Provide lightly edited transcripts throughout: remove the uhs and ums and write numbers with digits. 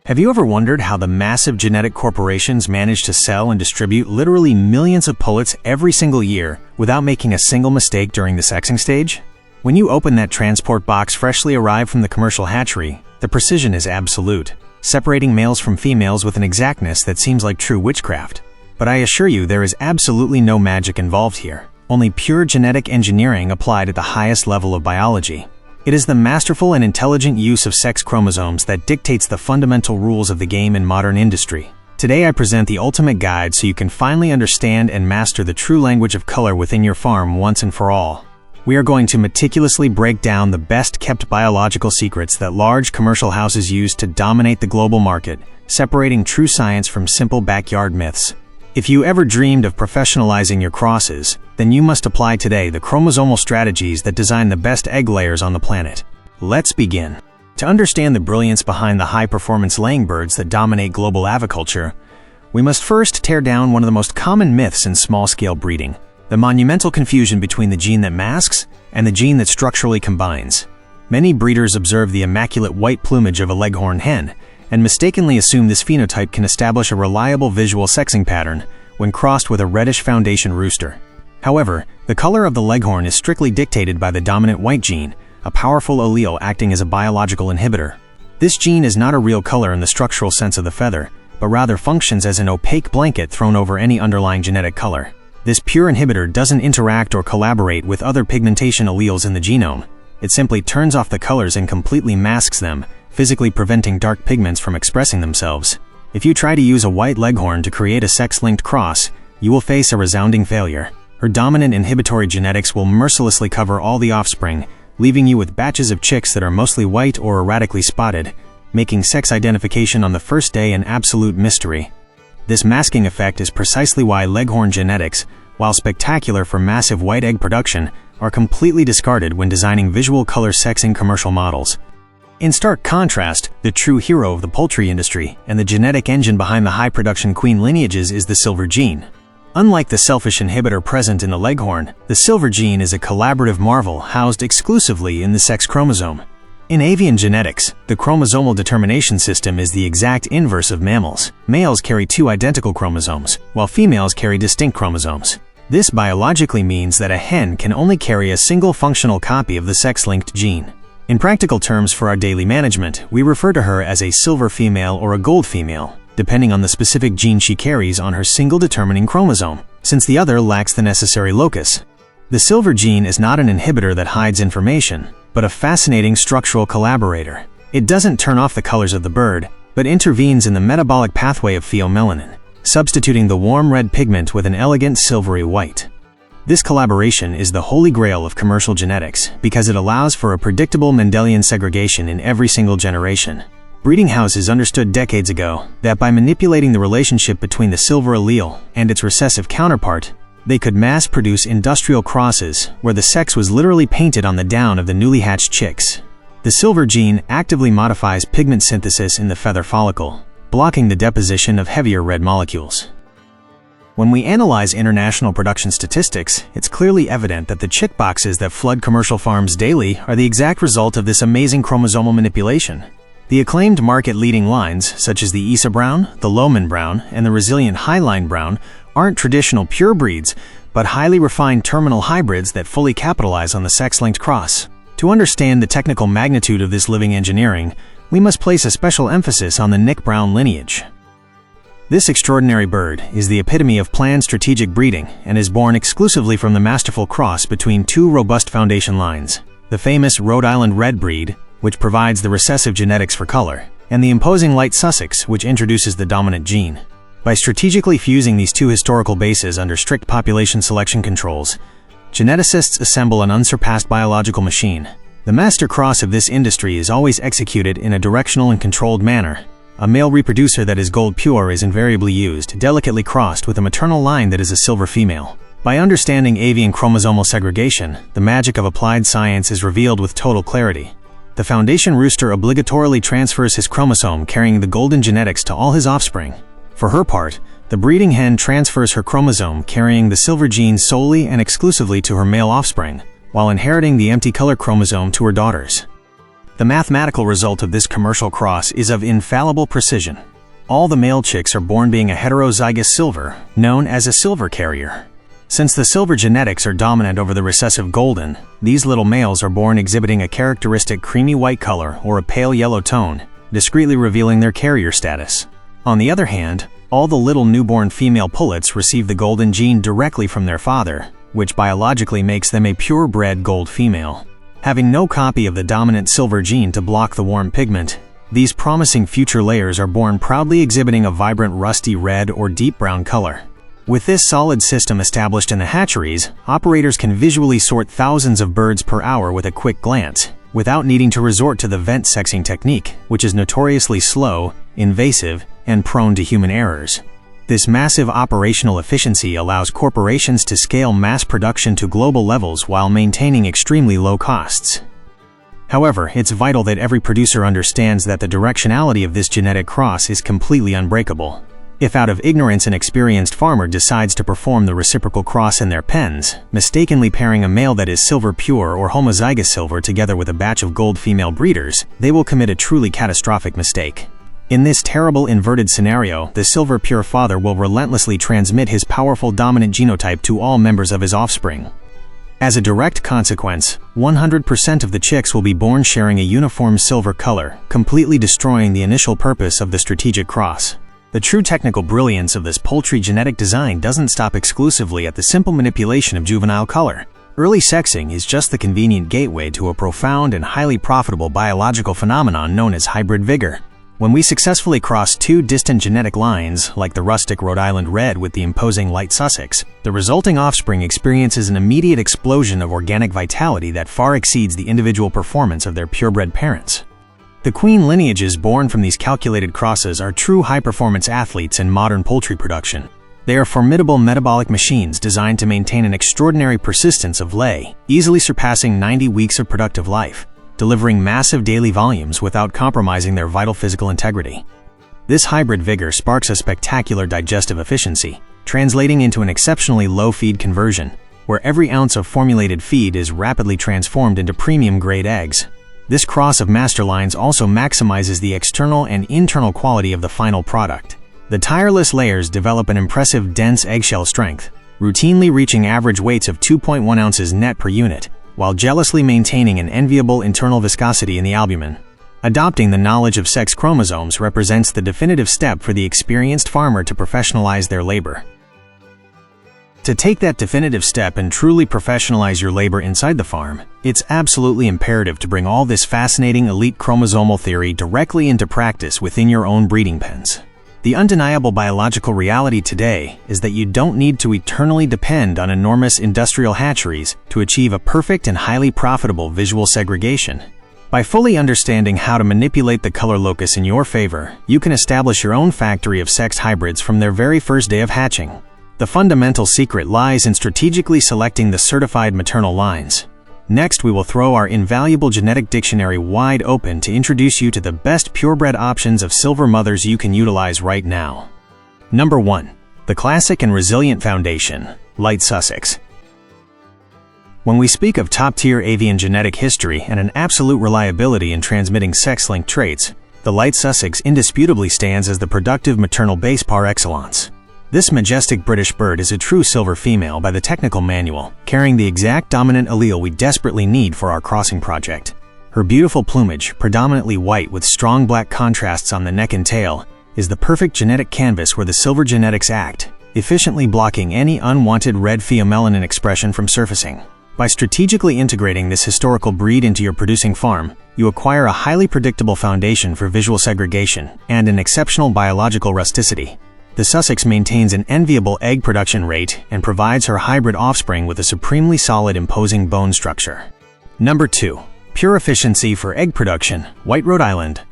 Have you ever wondered how the massive genetic corporations manage to sell and distribute literally millions of pullets every single year without making a single mistake during the sexing stage? When you open that transport box freshly arrived from the commercial hatchery, the precision is absolute, separating males from females with an exactness that seems like true witchcraft. But I assure you there is absolutely no magic involved here, only pure genetic engineering applied at the highest level of biology. It is the masterful and intelligent use of sex chromosomes that dictates the fundamental rules of the game in modern industry. Today I present the ultimate guide so you can finally understand and master the true language of color within your farm once and for all. We are going to meticulously break down the best-kept biological secrets that large commercial houses use to dominate the global market, separating true science from simple backyard myths. If you ever dreamed of professionalizing your crosses, then you must apply today the chromosomal strategies that design the best egg layers on the planet. Let's begin. To understand the brilliance behind the high-performance laying birds that dominate global aviculture, we must first tear down one of the most common myths in small-scale breeding: the monumental confusion between the gene that masks and the gene that structurally combines. Many breeders observe the immaculate white plumage of a Leghorn hen and mistakenly assume this phenotype can establish a reliable visual sexing pattern when crossed with a reddish foundation rooster. However, the color of the Leghorn is strictly dictated by the dominant white gene, a powerful allele acting as a biological inhibitor. This gene is not a real color in the structural sense of the feather, but rather functions as an opaque blanket thrown over any underlying genetic color. This pure inhibitor doesn't interact or collaborate with other pigmentation alleles in the genome. It simply turns off the colors and completely masks them, physically preventing dark pigments from expressing themselves. If you try to use a white Leghorn to create a sex-linked cross, you will face a resounding failure. Her dominant inhibitory genetics will mercilessly cover all the offspring, leaving you with batches of chicks that are mostly white or erratically spotted, making sex identification on the first day an absolute mystery. This masking effect is precisely why Leghorn genetics, while spectacular for massive white egg production, are completely discarded when designing visual color sexing commercial models. In stark contrast, the true hero of the poultry industry and the genetic engine behind the high-production queen lineages is the silver gene. Unlike the selfish inhibitor present in the Leghorn, the silver gene is a collaborative marvel housed exclusively in the sex chromosome. In avian genetics, the chromosomal determination system is the exact inverse of mammals. Males carry two identical chromosomes, while females carry distinct chromosomes. This biologically means that a hen can only carry a single functional copy of the sex-linked gene. In practical terms for our daily management, we refer to her as a silver female or a gold female, depending on the specific gene she carries on her single determining chromosome, since the other lacks the necessary locus. The silver gene is not an inhibitor that hides information, but a fascinating structural collaborator. It doesn't turn off the colors of the bird, but intervenes in the metabolic pathway of pheomelanin, substituting the warm red pigment with an elegant silvery white. This collaboration is the holy grail of commercial genetics because it allows for a predictable Mendelian segregation in every single generation. Breeding houses understood decades ago that by manipulating the relationship between the silver allele and its recessive counterpart, they could mass-produce industrial crosses where the sex was literally painted on the down of the newly hatched chicks. The silver gene actively modifies pigment synthesis in the feather follicle, blocking the deposition of heavier red molecules. When we analyze international production statistics, it's clearly evident that the chick boxes that flood commercial farms daily are the exact result of this amazing chromosomal manipulation. The acclaimed market-leading lines, such as the Isa Brown, the Lohmann Brown, and the resilient Highline Brown, aren't traditional pure breeds, but highly refined terminal hybrids that fully capitalize on the sex-linked cross. To understand the technical magnitude of this living engineering, we must place a special emphasis on the Nick Brown lineage. This extraordinary bird is the epitome of planned strategic breeding and is born exclusively from the masterful cross between two robust foundation lines: the famous Rhode Island Red breed, which provides the recessive genetics for color, and the imposing Light Sussex, which introduces the dominant gene. By strategically fusing these two historical bases under strict population selection controls, geneticists assemble an unsurpassed biological machine. The master cross of this industry is always executed in a directional and controlled manner. A male reproducer that is gold pure is invariably used, delicately crossed with a maternal line that is a silver female. By understanding avian chromosomal segregation, the magic of applied science is revealed with total clarity. The foundation rooster obligatorily transfers his chromosome carrying the golden genetics to all his offspring. For her part, the breeding hen transfers her chromosome carrying the silver gene solely and exclusively to her male offspring, while inheriting the empty color chromosome to her daughters. The mathematical result of this commercial cross is of infallible precision. All the male chicks are born being a heterozygous silver, known as a silver carrier. Since the silver genetics are dominant over the recessive golden, these little males are born exhibiting a characteristic creamy white color or a pale yellow tone, discreetly revealing their carrier status. On the other hand, all the little newborn female pullets receive the golden gene directly from their father, which biologically makes them a purebred gold female. Having no copy of the dominant silver gene to block the warm pigment, these promising future layers are born proudly exhibiting a vibrant rusty red or deep brown color. With this solid system established in the hatcheries, operators can visually sort thousands of birds per hour with a quick glance, without needing to resort to the vent sexing technique, which is notoriously slow, invasive, and prone to human errors. This massive operational efficiency allows corporations to scale mass production to global levels while maintaining extremely low costs. However, it's vital that every producer understands that the directionality of this genetic cross is completely unbreakable. If out of ignorance an experienced farmer decides to perform the reciprocal cross in their pens, mistakenly pairing a male that is silver pure or homozygous silver together with a batch of gold female breeders, they will commit a truly catastrophic mistake. In this terrible inverted scenario, the silver pure father will relentlessly transmit his powerful dominant genotype to all members of his offspring. As a direct consequence, 100% of the chicks will be born sharing a uniform silver color, completely destroying the initial purpose of the strategic cross. The true technical brilliance of this poultry genetic design doesn't stop exclusively at the simple manipulation of juvenile color. Early sexing is just the convenient gateway to a profound and highly profitable biological phenomenon known as hybrid vigor. When we successfully cross two distant genetic lines, like the rustic Rhode Island Red with the imposing Light Sussex, the resulting offspring experiences an immediate explosion of organic vitality that far exceeds the individual performance of their purebred parents. The queen lineages born from these calculated crosses are true high-performance athletes in modern poultry production. They are formidable metabolic machines designed to maintain an extraordinary persistence of lay, easily surpassing 90 weeks of productive life, delivering massive daily volumes without compromising their vital physical integrity. This hybrid vigor sparks a spectacular digestive efficiency, translating into an exceptionally low feed conversion, where every ounce of formulated feed is rapidly transformed into premium-grade eggs. This cross of master lines also maximizes the external and internal quality of the final product. The tireless layers develop an impressive dense eggshell strength, routinely reaching average weights of 2.1 ounces net per unit, while jealously maintaining an enviable internal viscosity in the albumin. Adopting the knowledge of sex chromosomes represents the definitive step for the experienced farmer to professionalize their labor. To take that definitive step and truly professionalize your labor inside the farm, it's absolutely imperative to bring all this fascinating elite chromosomal theory directly into practice within your own breeding pens. The undeniable biological reality today is that you don't need to eternally depend on enormous industrial hatcheries to achieve a perfect and highly profitable visual segregation. By fully understanding how to manipulate the color locus in your favor, you can establish your own factory of sex hybrids from their very first day of hatching. The fundamental secret lies in strategically selecting the certified maternal lines. Next, we will throw our invaluable genetic dictionary wide open to introduce you to the best purebred options of silver mothers you can utilize right now. Number 1. The classic and resilient foundation, Light Sussex. When we speak of top-tier avian genetic history and an absolute reliability in transmitting sex-linked traits, the Light Sussex indisputably stands as the productive maternal base par excellence. This majestic British bird is a true silver female by the technical manual, carrying the exact dominant allele we desperately need for our crossing project. Her beautiful plumage, predominantly white with strong black contrasts on the neck and tail, is the perfect genetic canvas where the silver genetics act, efficiently blocking any unwanted red pheomelanin expression from surfacing. By strategically integrating this historical breed into your producing farm, you acquire a highly predictable foundation for visual segregation and an exceptional biological rusticity. The Sussex maintains an enviable egg production rate and provides her hybrid offspring with a supremely solid imposing bone structure. Number 2. Pure efficiency for egg production, White Rhode Island.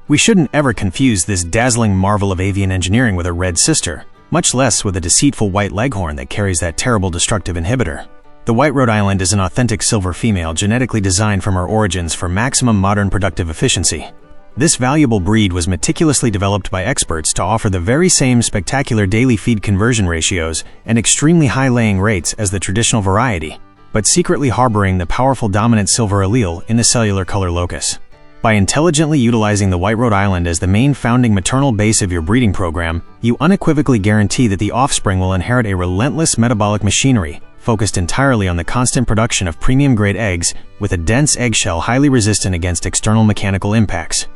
We shouldn't ever confuse this dazzling marvel of avian engineering with a red sister, much less with a deceitful white Leghorn that carries that terrible destructive inhibitor. The White Rhode Island is an authentic silver female genetically designed from her origins for maximum modern productive efficiency. This valuable breed was meticulously developed by experts to offer the very same spectacular daily feed conversion ratios and extremely high laying rates as the traditional variety. but secretly harboring the powerful dominant silver allele in the cellular color locus. By intelligently utilizing the white Rhode Island as the main founding maternal base of your breeding program, you unequivocally guarantee that the offspring will inherit a relentless metabolic machinery, focused entirely on the constant production of premium-grade eggs with a dense eggshell highly resistant against external mechanical impacts.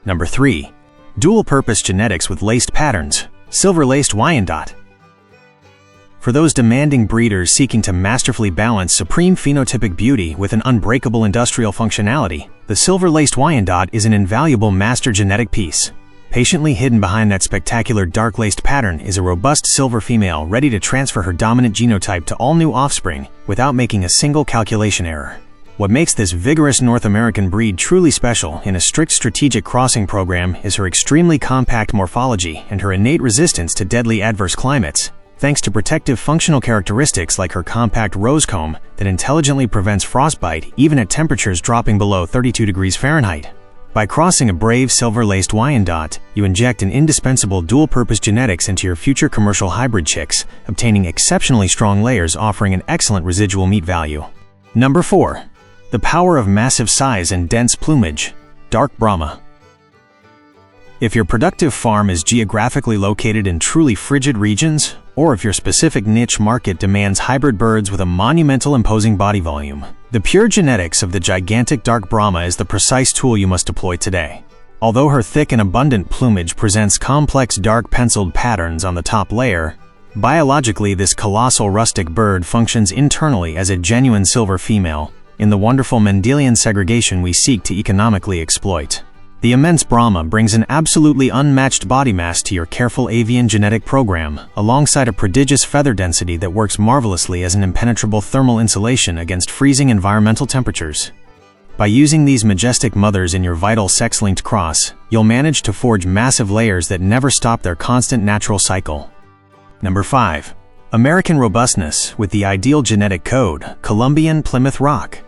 Number 3. Dual-purpose genetics with laced patterns, silver-laced Wyandotte. For those demanding breeders seeking to masterfully balance supreme phenotypic beauty with an unbreakable industrial functionality, the silver-laced Wyandotte is an invaluable master genetic piece. Patiently hidden behind that spectacular dark-laced pattern is a robust silver female ready to transfer her dominant genotype to all new offspring without making a single calculation error. What makes this vigorous North American breed truly special in a strict strategic crossing program is her extremely compact morphology and her innate resistance to deadly adverse climates, thanks to protective functional characteristics like her compact rose comb that intelligently prevents frostbite even at temperatures dropping below 32 degrees Fahrenheit. By crossing a brave silver-laced Wyandotte, you inject an indispensable dual-purpose genetics into your future commercial hybrid chicks, obtaining exceptionally strong layers offering an excellent residual meat value. Number 4. The power of massive size and dense plumage, dark Brahma. If your productive farm is geographically located in truly frigid regions, or if your specific niche market demands hybrid birds with a monumental imposing body volume, the pure genetics of the gigantic dark Brahma is the precise tool you must deploy today. Although her thick and abundant plumage presents complex dark penciled patterns on the top layer, biologically this colossal rustic bird functions internally as a genuine silver female, in the wonderful Mendelian segregation we seek to economically exploit. The immense Brahma brings an absolutely unmatched body mass to your careful avian genetic program, alongside a prodigious feather density that works marvelously as an impenetrable thermal insulation against freezing environmental temperatures. By using these majestic mothers in your vital sex-linked cross, you'll manage to forge massive layers that never stop their constant natural cycle. Number 5. American robustness with the ideal genetic code, Colombian Plymouth Rock.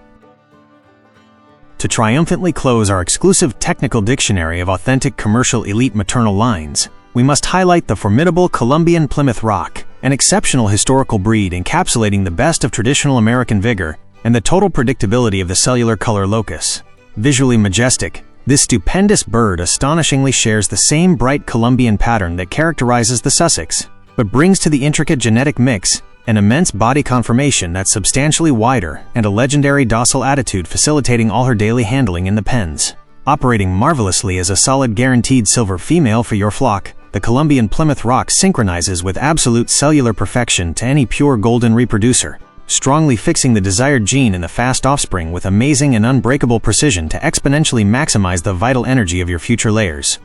To triumphantly close our exclusive technical dictionary of authentic commercial elite maternal lines, we must highlight the formidable Colombian Plymouth Rock, an exceptional historical breed encapsulating the best of traditional American vigor and the total predictability of the cellular color locus. Visually majestic, this stupendous bird astonishingly shares the same bright Colombian pattern that characterizes the Sussex, but brings to the intricate genetic mix an immense body conformation that's substantially wider and a legendary docile attitude facilitating all her daily handling in the pens. Operating marvelously as a solid guaranteed silver female for your flock, the Colombian Plymouth Rock synchronizes with absolute cellular perfection to any pure golden reproducer, strongly fixing the desired gene in the fast offspring with amazing and unbreakable precision to exponentially maximize the vital energy of your future layers.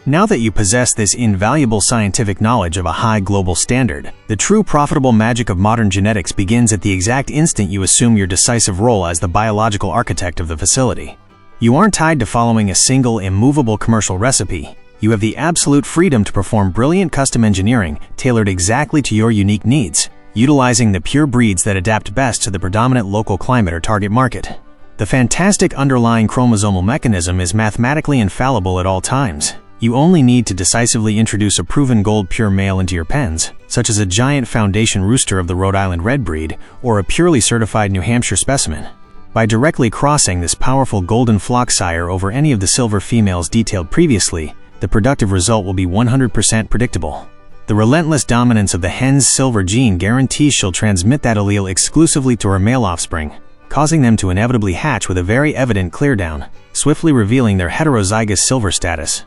Now that you possess this invaluable scientific knowledge of a high global standard, the true profitable magic of modern genetics begins at the exact instant you assume your decisive role as the biological architect of the facility. You aren't tied to following a single, immovable commercial recipe. You have the absolute freedom to perform brilliant custom engineering tailored exactly to your unique needs, utilizing the pure breeds that adapt best to the predominant local climate or target market. The fantastic underlying chromosomal mechanism is mathematically infallible at all times. You only need to decisively introduce a proven gold pure male into your pens, such as a giant foundation rooster of the Rhode Island Red breed or a purely certified New Hampshire specimen. By directly crossing this powerful golden flock sire over any of the silver females detailed previously, the productive result will be 100% predictable. The relentless dominance of the hen's silver gene guarantees she'll transmit that allele exclusively to her male offspring, causing them to inevitably hatch with a very evident clear-down, swiftly revealing their heterozygous silver status.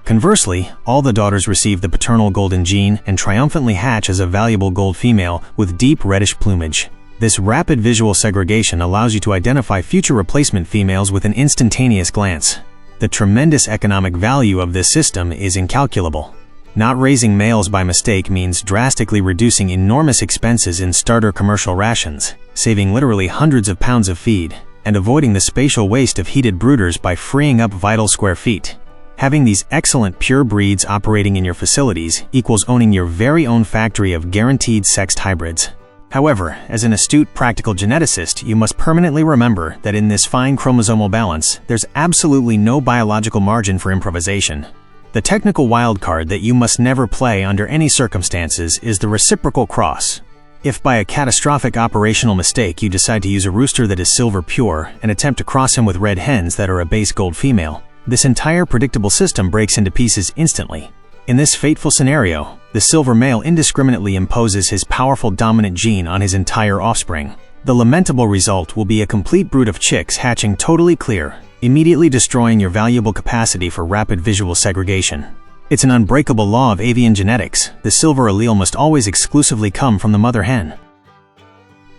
Conversely, all the daughters receive the paternal golden gene and triumphantly hatch as a valuable gold female with deep reddish plumage. This rapid visual segregation allows you to identify future replacement females with an instantaneous glance. The tremendous economic value of this system is incalculable. Not raising males by mistake means drastically reducing enormous expenses in starter commercial rations, saving literally hundreds of pounds of feed, and avoiding the spatial waste of heated brooders by freeing up vital square feet. Having these excellent pure breeds operating in your facilities equals owning your very own factory of guaranteed sexed hybrids. However, as an astute practical geneticist, you must permanently remember that in this fine chromosomal balance, there's absolutely no biological margin for improvisation. The technical wildcard that you must never play under any circumstances is the reciprocal cross. If by a catastrophic operational mistake you decide to use a rooster that is silver pure and attempt to cross him with red hens that are a base gold female, this entire predictable system breaks into pieces instantly. In this fateful scenario, the silver male indiscriminately imposes his powerful dominant gene on his entire offspring. The lamentable result will be a complete brood of chicks hatching totally clear, immediately destroying your valuable capacity for rapid visual segregation. It's an unbreakable law of avian genetics. The silver allele must always exclusively come from the mother hen.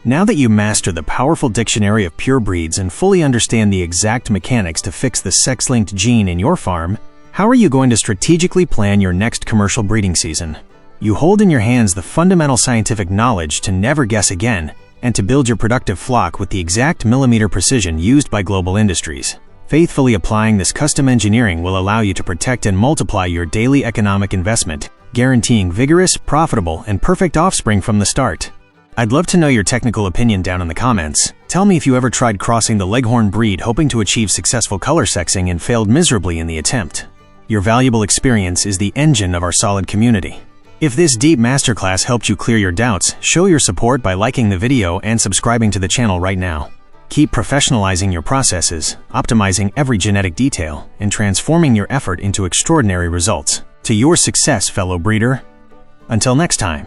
Now that you master the powerful dictionary of pure breeds and fully understand the exact mechanics to fix the sex-linked gene in your farm, how are you going to strategically plan your next commercial breeding season? You hold in your hands the fundamental scientific knowledge to never guess again and to build your productive flock with the exact millimeter precision used by global industries. Faithfully applying this custom engineering will allow you to protect and multiply your daily economic investment, guaranteeing vigorous, profitable, and perfect offspring from the start. I'd love to know your technical opinion down in the comments. Tell me if you ever tried crossing the Leghorn breed hoping to achieve successful color sexing and failed miserably in the attempt. Your valuable experience is the engine of our solid community. If this deep masterclass helped you clear your doubts, show your support by liking the video and subscribing to the channel right now. Keep professionalizing your processes, optimizing every genetic detail, and transforming your effort into extraordinary results. To your success, fellow breeder. Until next time.